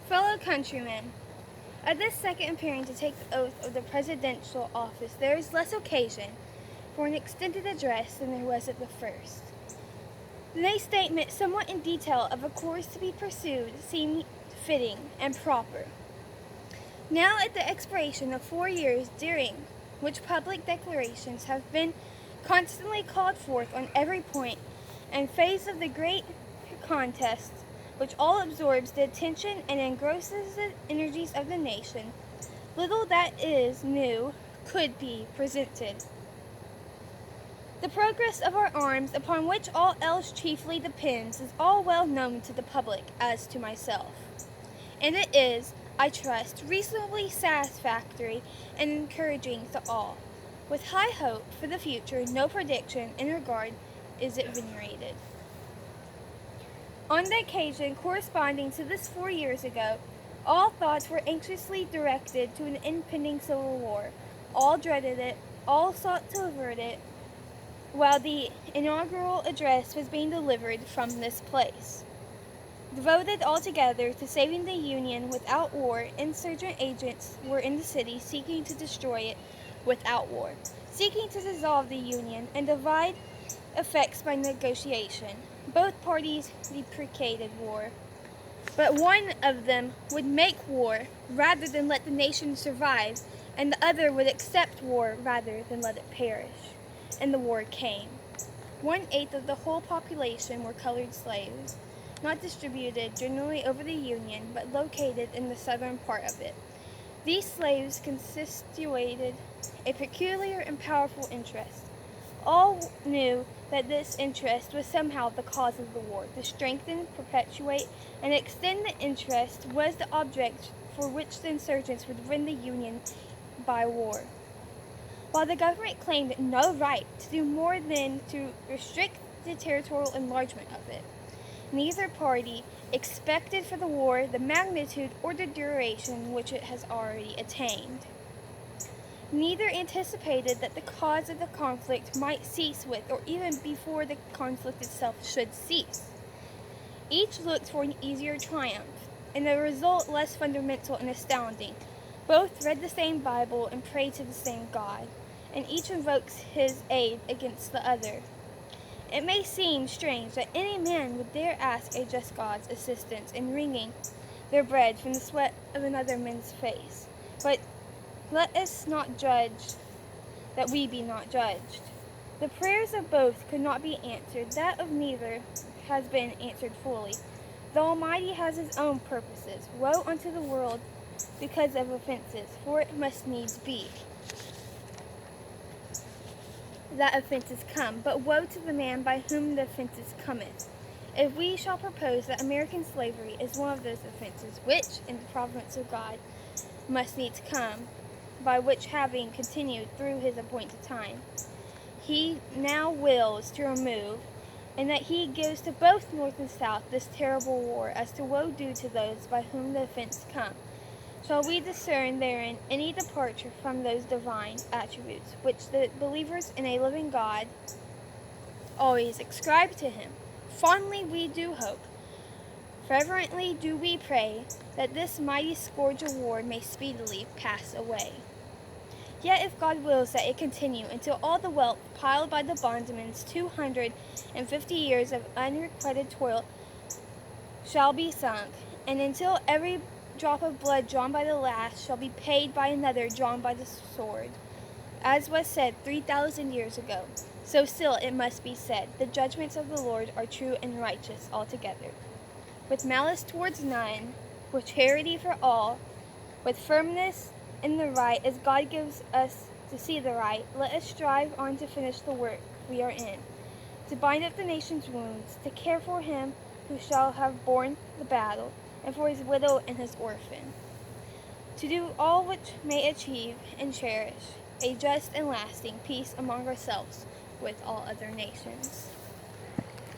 Fellow countrymen, at this second appearing to take the oath of the presidential office, there is less occasion for an extended address than there was at the first. The next statement, somewhat in detail of a course to be pursued, seemed fitting and proper. Now, at the expiration of 4 years, during which public declarations have been constantly called forth on every point and phase of the great contest, which all absorbs the attention and engrosses the energies of the nation, little that is new could be presented. The progress of our arms, upon which all else chiefly depends, is all well known to the public as to myself, and it is, I trust, reasonably satisfactory and encouraging to all. With high hope for the future, no prediction in regard is it venerated. On the occasion corresponding to this 4 years ago, all thoughts were anxiously directed to an impending civil war. All dreaded it, all sought to avert it, while the inaugural address was being delivered from this place. Devoted altogether to saving the Union without war, insurgent agents were in the city seeking to destroy it without war, seeking to dissolve the Union and divide effects by negotiation. Both parties deprecated war, but one of them would make war rather than let the nation survive, and the other would accept war rather than let it perish. And the war came. 1/8 of the whole population were colored slaves, not distributed generally over the Union, but located in the southern part of it. These slaves constituted a peculiar and powerful interest. All knew that this interest was somehow the cause of the war. To strengthen, perpetuate, and extend the interest was the object for which the insurgents would rend the Union by war. While the government claimed no right to do more than to restrict the territorial enlargement of it, neither party expected for the war the magnitude or the duration which it has already attained. Neither anticipated that the cause of the conflict might cease with, or even before the conflict itself should cease. Each looked for an easier triumph, and the result less fundamental and astounding. Both read the same Bible and prayed to the same God, and each invokes his aid against the other. It may seem strange that any man would dare ask a just God's assistance in wringing their bread from the sweat of another man's face, but let us not judge that we be not judged. The prayers of both could not be answered. That of neither has been answered fully. The Almighty has his own purposes. Woe unto the world because of offenses, for it must needs be that offenses come, but woe to the man by whom the offenses cometh. If we shall propose that American slavery is one of those offenses which, in the providence of God, must needs come, by which having continued through his appointed time, he now wills to remove, and that he gives to both North and South this terrible war, as to woe due to those by whom the offense come, shall we discern therein any departure from those divine attributes which the believers in a living God always ascribe to him? Fondly we do hope, fervently do we pray, that this mighty scourge of war may speedily pass away. Yet if God wills that it continue until all the wealth piled by the bondman's 250 years of unrequited toil shall be sunk, and until every drop of blood drawn by the last shall be paid by another drawn by the sword, as was said 3,000 years ago, so still it must be said, the judgments of the Lord are true and righteous altogether. With malice towards none, with charity for all, with firmness in the right, as God gives us to see the right, let us strive on to finish the work we are in, to bind up the nation's wounds, to care for him who shall have borne the battle, and for his widow and his orphan, to do all which may achieve and cherish a just and lasting peace among ourselves with all other nations.